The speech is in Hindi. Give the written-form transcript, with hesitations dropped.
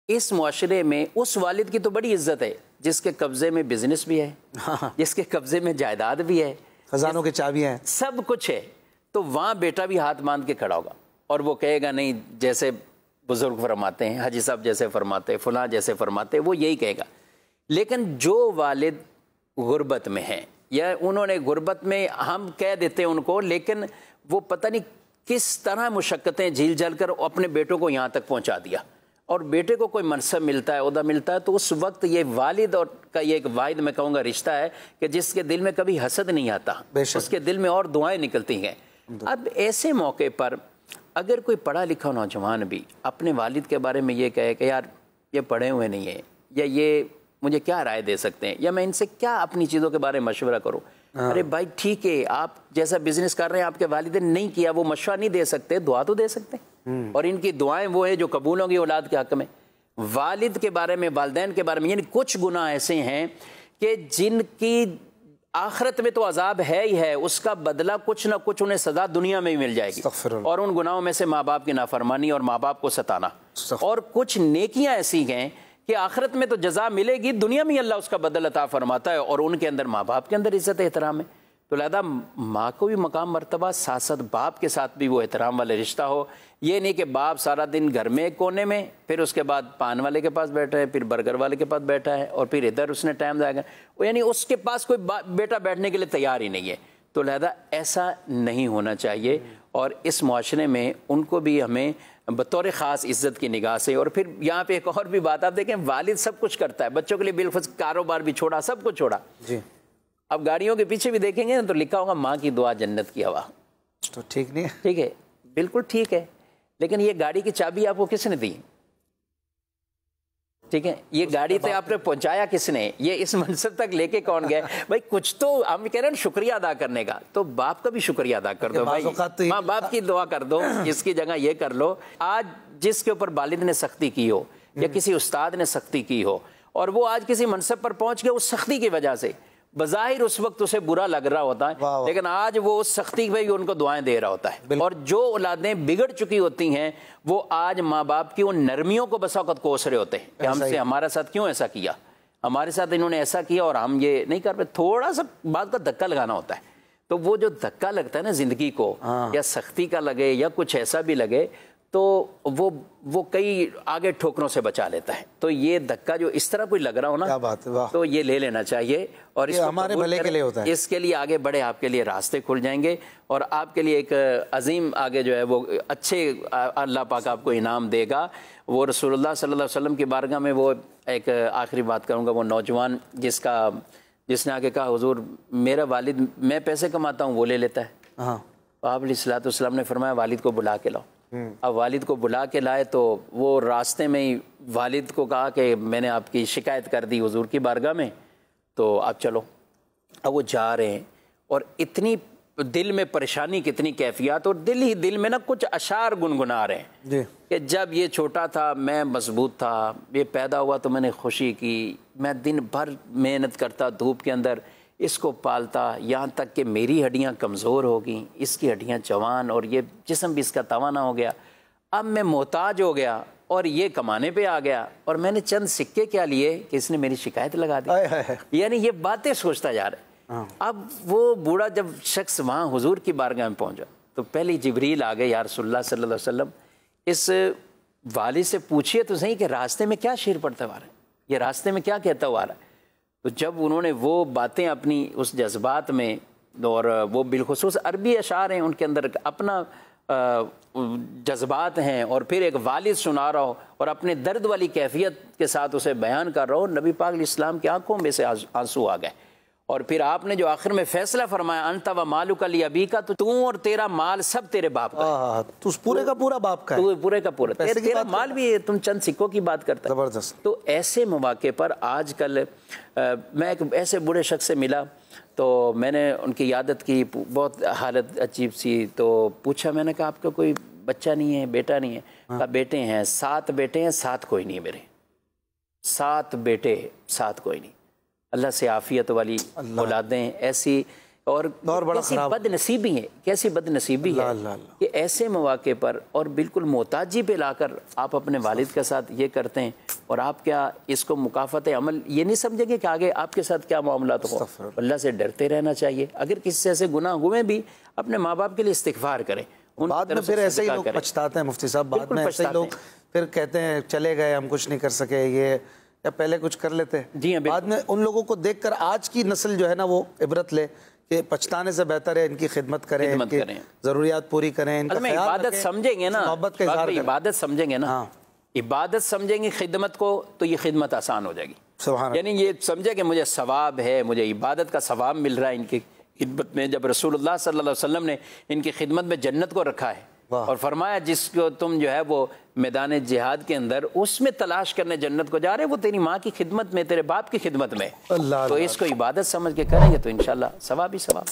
इस मुआशरे में उस वालिद की तो बड़ी इज्जत है जिसके कब्जे में बिजनेस भी है, जिसके कब्जे में जायदाद भी है, खजानों की चाबियां हैं, सब कुछ है। तो वहाँ बेटा भी हाथ बांध के खड़ा होगा और वो कहेगा नहीं, जैसे बुजुर्ग फरमाते हैं, हाजी साहब जैसे फरमाते हैं, फलां जैसे फरमाते हैं, वो यही कहेगा। लेकिन जो वालिद गुर्बत में हैं या उन्होंने गुर्बत में, हम कह देते हैं उनको, लेकिन वो पता नहीं किस तरह मुशक्क़तें झील झल कर अपने बेटों को यहाँ तक पहुँचा दिया, और बेटे को कोई मनसब मिलता है, ओहदा मिलता है, तो उस वक्त ये वालिद और का ये एक वाहिद मैं कहूँगा रिश्ता है कि जिसके दिल में कभी हसद नहीं आता, उसके दिल में और दुआएं निकलती हैं। अब ऐसे मौके पर अगर कोई पढ़ा लिखा नौजवान भी अपने वालिद के बारे में ये कहे कि यार ये पढ़े हुए नहीं है, या ये मुझे क्या राय दे सकते हैं, या मैं इनसे क्या अपनी चीज़ों के बारे में मशवरा करूँ। अरे भाई ठीक है, आप जैसा बिजनेस कर रहे हैं आपके वालिद ने नहीं किया, वो मशवरा नहीं दे सकते, दुआ तो दे सकते हैं, और इनकी दुआएं वो है जो कबूल होंगी औलाद के हक़ में। वालिद के बारे में, वालिदैन के बारे में, यानी कुछ गुनाह ऐसे हैं कि जिनकी आखिरत में तो अजाब है ही है, उसका बदला कुछ ना कुछ उन्हें सजा दुनिया में ही मिल जाएगी। और उन गुनाहों में से माँ बाप की नाफरमानी और माँ बाप को सताना, और कुछ नेकियां ऐसी हैं कि आखिरत में तो जजा मिलेगी, दुनिया में अल्लाह उसका बदल अता फरमाता है, और उनके अंदर माँ बाप के अंदर इज्जत एहतराम है। तो लिहाजा माँ को भी मकाम मर्तबा, साथ साथ बाप के साथ भी वो एहतराम वाला रिश्ता हो। ये नहीं कि बाप सारा दिन घर में एक कोने में, फिर उसके बाद पान वाले के पास बैठा है, फिर बर्गर वाले के पास बैठा है, और फिर इधर उसने टाइम जाएगा, यानी उसके पास कोई बेटा बैठने के लिए तैयार ही नहीं है। तो लिहाजा ऐसा नहीं होना चाहिए, और इस मुआशरे में उनको भी हमें बतौर ख़ास इज़्ज़त की निगाह से। और फिर यहाँ पे एक और भी बात, आप देखें वालिद सब कुछ करता है बच्चों के लिए, बिल्कुल कारोबार भी छोड़ा, सब कुछ छोड़ा जी। अब गाड़ियों के पीछे भी देखेंगे ना तो लिखा होगा माँ की दुआ जन्नत की हवा। तो ठीक नहीं है? ठीक है, बिल्कुल ठीक है, लेकिन ये गाड़ी की चाबी आपको किसने दी? ठीक है, ये गाड़ी तो आपने पहुंचाया किसने? ये इस मनसब तक लेके कौन गया? भाई कुछ तो हम कह रहे हैं शुक्रिया अदा करने का, तो बाप का भी शुक्रिया अदा कर दो भाई, माँ बाप की दुआ कर दो, इसकी जगह ये कर लो। आज जिसके ऊपर वालिद ने सख्ती की हो या किसी उस्ताद ने सख्ती की हो, और वो आज किसी मनसब पर पहुंच गया उस सख्ती की वजह से, बज़ाहिर उस वक्त उसे बुरा लग रहा होता है, लेकिन आज वो उस सख्ती में भी उनको दुआएं दे रहा होता है। और जो औलादें बिगड़ चुकी होती हैं वो आज माँ बाप की उन नरमियों को बसा वक़्त कोस रहे होते हैं कि हमसे, हमारे साथ क्यों ऐसा किया, हमारे साथ इन्होंने ऐसा किया और हम ये नहीं कर पाए। थोड़ा सा बात का धक्का लगाना होता है, तो वो जो धक्का लगता है ना ज़िंदगी को, या सख्ती का लगे या कुछ ऐसा भी लगे, तो वो कई आगे ठोकरों से बचा लेता है। तो ये धक्का जो इस तरह कोई लग रहा हो ना, क्या बात है, तो ये ले लेना चाहिए, और इसको हमारे भले के लिए होता है। इसके लिए आगे बढ़े, आपके लिए रास्ते खुल जाएंगे, और आपके लिए एक अजीम आगे जो है वो अच्छे अल्लाह पाक आपको इनाम देगा। वो रसूलुल्लाह सल्लल्लाहु अलैहि वसल्लम की बारगाह में वो एक आखिरी बात करूँगा, वो नौजवान जिसने आगे कहा हुजूर मेरा वालिद, मैं पैसे कमाता हूँ वो ले लेता है। तो आप अलैहिस्सलातु वस्सलाम ने फरमाया वालिद को बुला के लाओ। अब वालिद को बुला के लाए तो वो रास्ते में ही वालिद को कहा कि मैंने आपकी शिकायत कर दी हुजूर की बारगाह में, तो आप चलो। अब वो जा रहे हैं और इतनी दिल में परेशानी, कितनी कैफियत, और दिल ही दिल में ना कुछ अशार गुनगुना रहे हैं कि जब ये छोटा था मैं मजबूत था, ये पैदा हुआ तो मैंने खुशी की, मैं दिन भर मेहनत करता धूप के अंदर, इसको पालता, यहाँ तक कि मेरी हड्डियाँ कमज़ोर हो गई, इसकी हड्डियाँ जवान, और ये जिस्म भी इसका तवाना हो गया। अब मैं मोहताज हो गया और ये कमाने पे आ गया, और मैंने चंद सिक्के क्या लिए कि इसने मेरी शिकायत लगा दी। यानी ये बातें सोचता जा रहा है। अब वो बूढ़ा जब शख्स वहाँ हुजूर की बारगाह में पहुँचा तो पहले जिब्रील आ गए, या रसूलुल्लाह सल्लल्लाहु अलैहि वसल्लम इस वालिद से पूछिए तो सही कि रास्ते में क्या शेर पढ़ता हुआ रहा है, ये रास्ते में क्या कहता हुआ आ रहा है। तो जब उन्होंने वो बातें अपनी उस जज्बात में, और वो बिलखुसूस अरबी अशार हैं, उनके अंदर अपना जज्बात हैं, और फिर एक वालिद सुना रहा हो और अपने दर्द वाली कैफियत के साथ उसे बयान कर रहा हो, नबी पाक इस्लाम की आंखों में से आंसू आ गए। और फिर आपने जो आखिर में फैसला फरमाया अंत व मालुका ली अबी का, तो तू और तेरा माल सब तेरे बाप का, तू पूरे का पूरा बाप का, तू पूरे का पूरा, तेरा माल भी है, तुम चंद सिक्कों की बात करता है। जबरदस्त। तो ऐसे मौके पर आजकल मैं एक ऐसे बूढ़े शख्स से मिला, तो मैंने उनकी यादत की, बहुत हालत अजीब सी, तो पूछा, मैंने कहा आपका कोई बच्चा नहीं है, बेटा नहीं है? कहा बेटे हैं, 7 बेटे हैं, 7 कोई नहीं है मेरे, 7 बेटे 7 कोई नहीं। अल्लाह से आफियत वाली औलादें ऐसी, और कैसी बदनसीबी है, कैसी बदनसीबी है कि ऐसे मौके पर और बिल्कुल मोहताजी पे लाकर आप अपने वालिद के साथ ये करते हैं। और आप क्या इसको मुकाफत अमल ये नहीं समझेंगे कि आगे आपके साथ क्या मामला तो हो। अल्लाह से डरते रहना चाहिए। अगर किसी से ऐसे गुनाह हुए भी अपने माँ बाप के लिए इस्तिग़फ़ार करें। बाद में फिर ऐसे ही लोग पछताते हैं मुफ्ती साहब, बाद में ऐसे ही लोग फिर कहते हैं चले गए, हम कुछ नहीं कर सके, ये या पहले कुछ कर लेते हैं। जी हाँ, बाद में उन लोगों को देखकर आज की नस्ल जो है ना वो इबरत ले कि पछताने से बेहतर है इनकी खिदमत करें, इनकी ज़रूरियात पूरी करें, इनका ख्याल इबादत रखें, समझेंगे ना, मोहब्बत का इज़हार करें। इबादत समझेंगे ना, हाँ। इबादत समझेंगे खिदमत को, तो ये खिदमत आसान हो जाएगी। सुभान यानी ये समझे कि मुझे सवाब है, मुझे इबादत का सवाब मिल रहा है इनकी खिदमत में। जब रसूलुल्लाह सल्लल्लाहु अलैहि वसल्लम ने इनकी खिदमत में जन्नत को रखा है और फरमाया जिसको तुम जो है वो मैदान जिहाद के अंदर उसमें तलाश करने जन्नत को जा रहे, वो तेरी माँ की खिदमत में, तेरे बाप की खिदमत में, तो इसको इबादत समझ के करेंगे तो इंशाल्लाह सवाब ही सवाब।